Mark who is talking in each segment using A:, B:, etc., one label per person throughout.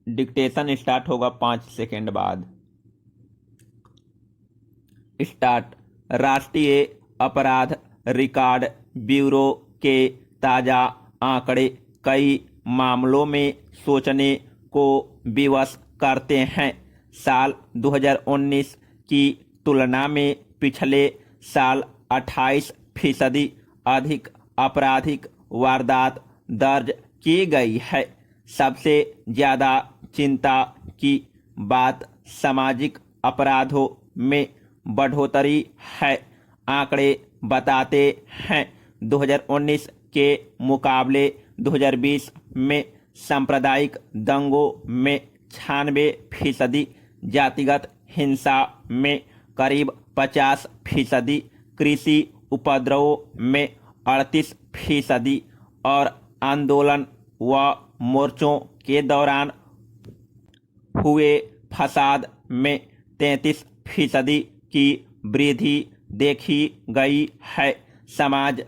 A: Dictation start होगा 5 second बाद। Start. राष्ट्रीय अपराध रिकॉर्ड ब्यूरो के ताज़ा आंकड़े कई मामलों में सोचने को विवश करते हैं। साल 2019 की तुलना में पिछले साल 28% अधिक आपराधिक वारदात दर्ज की गई है। सबसे ज़्यादा चिंता की बात सामाजिक अपराधों में बढ़ोतरी है। आंकड़े बताते हैं 2019 के मुकाबले 2020 में सांप्रदायिक दंगों में 96%, जातिगत हिंसा में करीब 50%, कृषि उपद्रवों में 38% और आंदोलन व मोर्चों के दौरान हुए फसाद में 33% की वृद्धि देखी गई है। समाज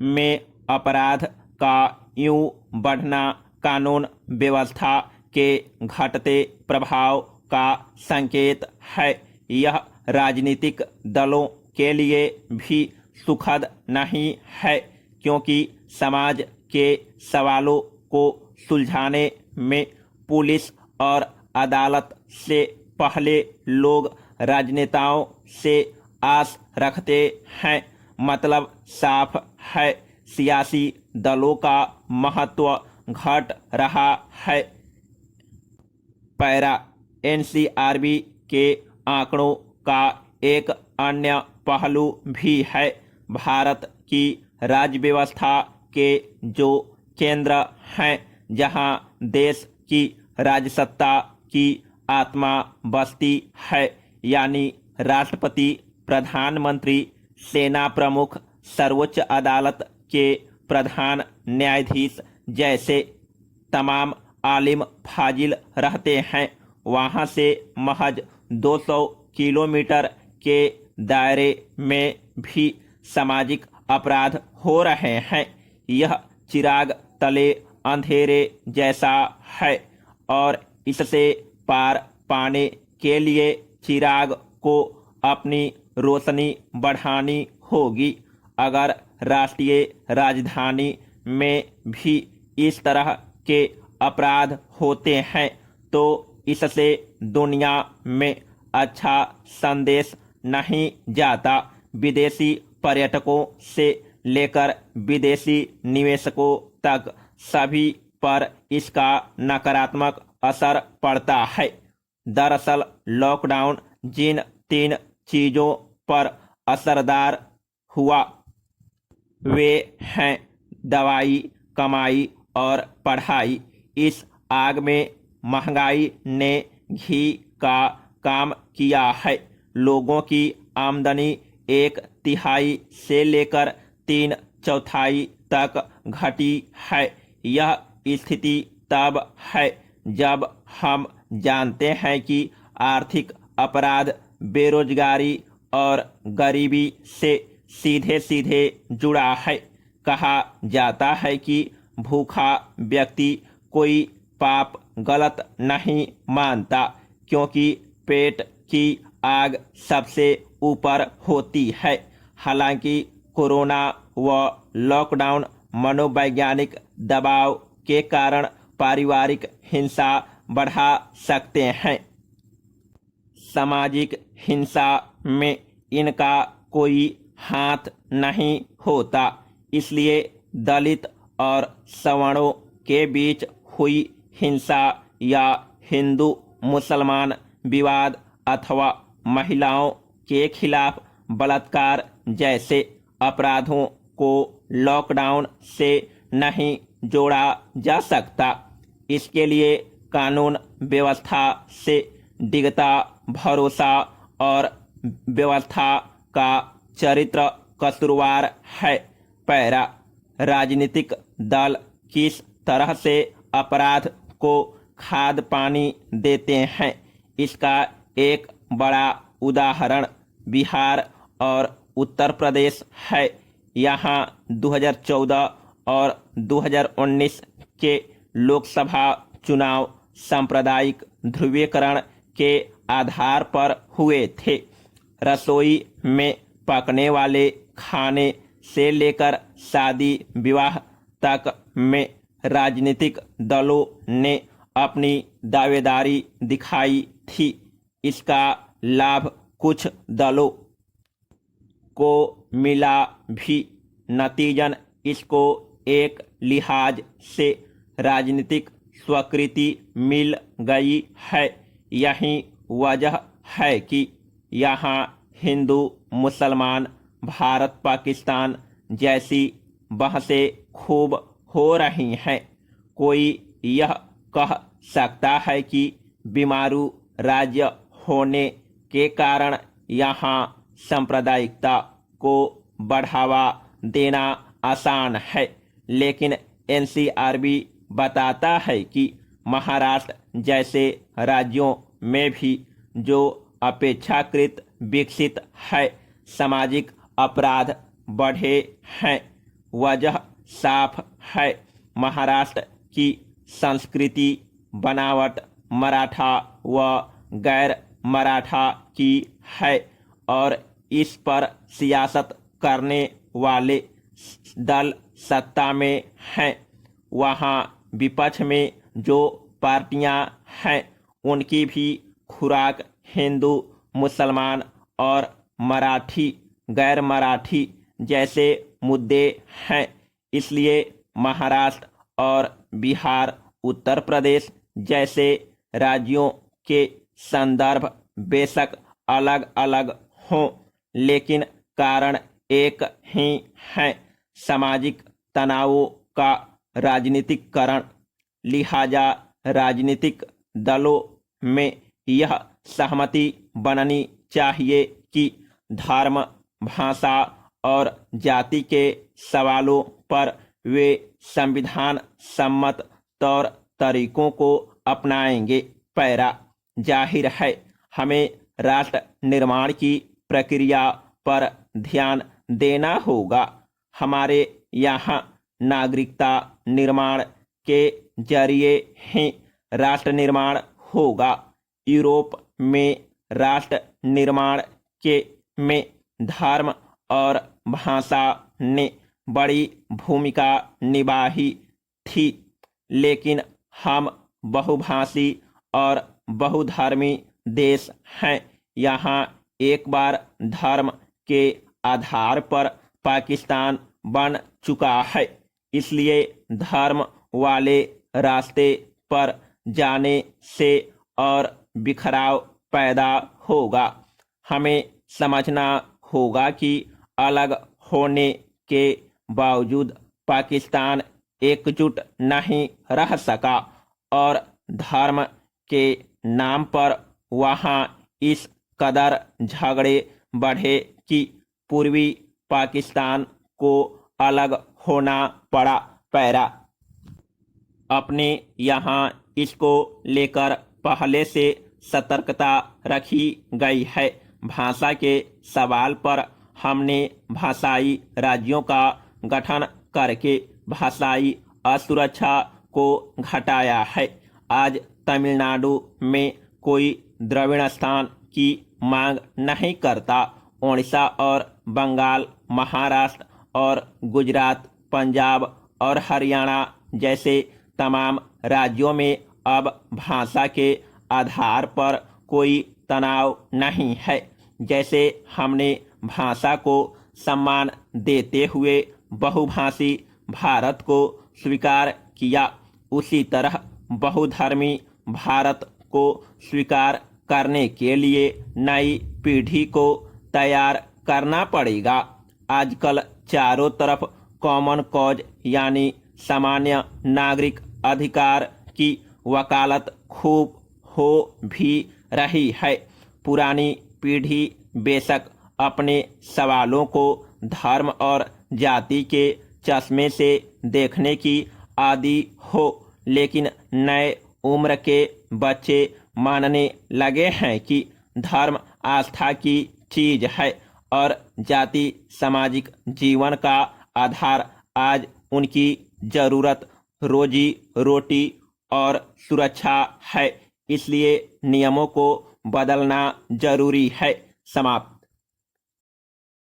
A: में अपराध का यूं बढ़ना कानून व्यवस्था के घटते प्रभाव का संकेत है। यह राजनीतिक दलों के लिए भी सुखद नहीं है, क्योंकि समाज के सवालों को सुलझाने में पुलिस और अदालत से पहले लोग राजनेताओं से आस रखते हैं। मतलब साफ है, सियासी दलों का महत्व घट रहा है। पैरा। एनसीआरबी के आंकड़ों का एक अन्य पहलू भी है। भारत की राज्य व्यवस्था के जो केंद्र हैं, जहां देश की राजसत्ता की आत्मा बसती है, यानी राष्ट्रपति, प्रधानमंत्री, सेना प्रमुख, सर्वोच्च अदालत के प्रधान न्यायाधीश जैसे तमाम आलिम फाजिल रहते हैं, वहां से महज 200 किलोमीटर के दायरे में भी सामाजिक अपराध हो रहे हैं। यह चिराग तले अंधेरे जैसा है और इससे पार पाने के लिए चिराग को अपनी रोशनी बढ़ानी होगी। अगर राष्ट्रीय राजधानी में भी इस तरह के अपराध होते हैं तो इससे दुनिया में अच्छा संदेश नहीं जाता। विदेशी पर्यटकों से लेकर विदेशी निवेशकों तक सभी पर इसका नकारात्मक असर पड़ता है। दरअसल लॉकडाउन जिन 3 चीज़ों पर असरदार हुआ वे हैं दवाई, कमाई और पढ़ाई। इस आग में महंगाई ने घी का काम किया है। लोगों की आमदनी 1/3 से लेकर 3/4 तक घटी है। यह स्थिति तब है जब हम जानते हैं कि आर्थिक अपराध बेरोजगारी और गरीबी से सीधे सीधे जुड़ा है। कहा जाता है कि भूखा व्यक्ति कोई पाप गलत नहीं मानता, क्योंकि पेट की आग सबसे ऊपर होती है। हालांकि कोरोना व लॉकडाउन मनोवैज्ञानिक दबाव के कारण पारिवारिक हिंसा बढ़ा सकते हैं। सामाजिक हिंसा में इनका कोई हाथ नहीं होता, इसलिए दलित और सवर्णों के बीच हुई हिंसा या हिंदू मुसलमान विवाद अथवा महिलाओं के खिलाफ बलात्कार जैसे अपराधों को लॉकडाउन से नहीं जोड़ा जा सकता। इसके लिए कानून व्यवस्था से डिगता भरोसा और व्यवस्था का चरित्र कसूरवार है। पैरा। राजनीतिक दल किस तरह से अपराध को खाद पानी देते हैं, इसका एक बड़ा उदाहरण बिहार और उत्तर प्रदेश है। यहाँ 2014 और 2019 के लोकसभा चुनाव सांप्रदायिक ध्रुवीकरण के आधार पर हुए थे। रसोई में पकने वाले खाने से लेकर शादी विवाह तक में राजनीतिक दलों ने अपनी दावेदारी दिखाई थी। इसका लाभ कुछ दलों को मिला भी। नतीजन इसको एक लिहाज से राजनीतिक स्वीकृति मिल गई है। यही वजह है कि यहाँ हिंदू मुसलमान भारत पाकिस्तान जैसी बहसें खूब हो रही हैं। कोई यह कह सकता है कि बीमारू राज्य होने के कारण यहाँ सांप्रदायिकता को बढ़ावा देना आसान है, लेकिन एनसीआरबी बताता है कि महाराष्ट्र जैसे राज्यों में भी जो अपेक्षाकृत विकसित है, सामाजिक अपराध बढ़े हैं। वजह साफ है। महाराष्ट्र की संस्कृति बनावट मराठा व गैर मराठा की है और इस पर सियासत करने वाले दल सत्ता में हैं। वहाँ विपक्ष में जो पार्टियां हैं उनकी भी खुराक हिंदू मुसलमान और मराठी गैर मराठी जैसे मुद्दे हैं। इसलिए महाराष्ट्र और बिहार उत्तर प्रदेश जैसे राज्यों के संदर्भ बेशक अलग अलग हों, लेकिन कारण एक ही है, सामाजिक तनावों का राजनीतिकरण। लिहाजा राजनीतिक दलों में यह सहमति बननी चाहिए कि धर्म भाषा और जाति के सवालों पर वे संविधान सम्मत तौर तरीकों को अपनाएंगे। पैरा जाहिर है हमें राष्ट्र निर्माण की प्रक्रिया पर ध्यान देना होगा। हमारे यहाँ नागरिकता निर्माण के जरिए ही राष्ट्र निर्माण होगा। यूरोप में राष्ट्र निर्माण के में धर्म और भाषा ने बड़ी भूमिका निभाई थी, लेकिन हम बहुभाषी और बहुधर्मी देश हैं। यहाँ एक बार धर्म के आधार पर पाकिस्तान बन चुका है, इसलिए धर्म वाले रास्ते पर जाने से और बिखराव पैदा होगा। हमें समझना होगा कि अलग होने के बावजूद पाकिस्तान एकजुट नहीं रह सका और धर्म के नाम पर वहाँ इस कदर झगड़े बढ़े कि पूर्वी पाकिस्तान को अलग होना पड़ा। पैरा अपने यहाँ इसको लेकर पहले से सतर्कता रखी गई है। भाषा के सवाल पर हमने भाषाई राज्यों का गठन करके भाषाई असुरक्षा को घटाया है। आज तमिलनाडु में कोई द्रविड़स्थान की मांग नहीं करता। ओडिशा और बंगाल, महाराष्ट्र और गुजरात, पंजाब और हरियाणा जैसे तमाम राज्यों में अब भाषा के आधार पर कोई तनाव नहीं है। जैसे हमने भाषा को सम्मान देते हुए बहुभाषी भारत को स्वीकार किया, उसी तरह बहुधर्मी भारत को स्वीकार करने के लिए नई पीढ़ी को तैयार करना पड़ेगा। आजकल चारों तरफ कॉमन कॉज यानी सामान्य नागरिक अधिकार की वकालत खूब हो भी रही है। पुरानी पीढ़ी बेशक अपने सवालों को धर्म और जाति के चश्मे से देखने की आदी हो, लेकिन नए उम्र के बच्चे मानने लगे हैं कि धर्म आस्था की चीज है और जाति सामाजिक जीवन का आधार। आज उनकी जरूरत रोजी रोटी और सुरक्षा है, इसलिए नियमों को बदलना जरूरी है। समाप्त।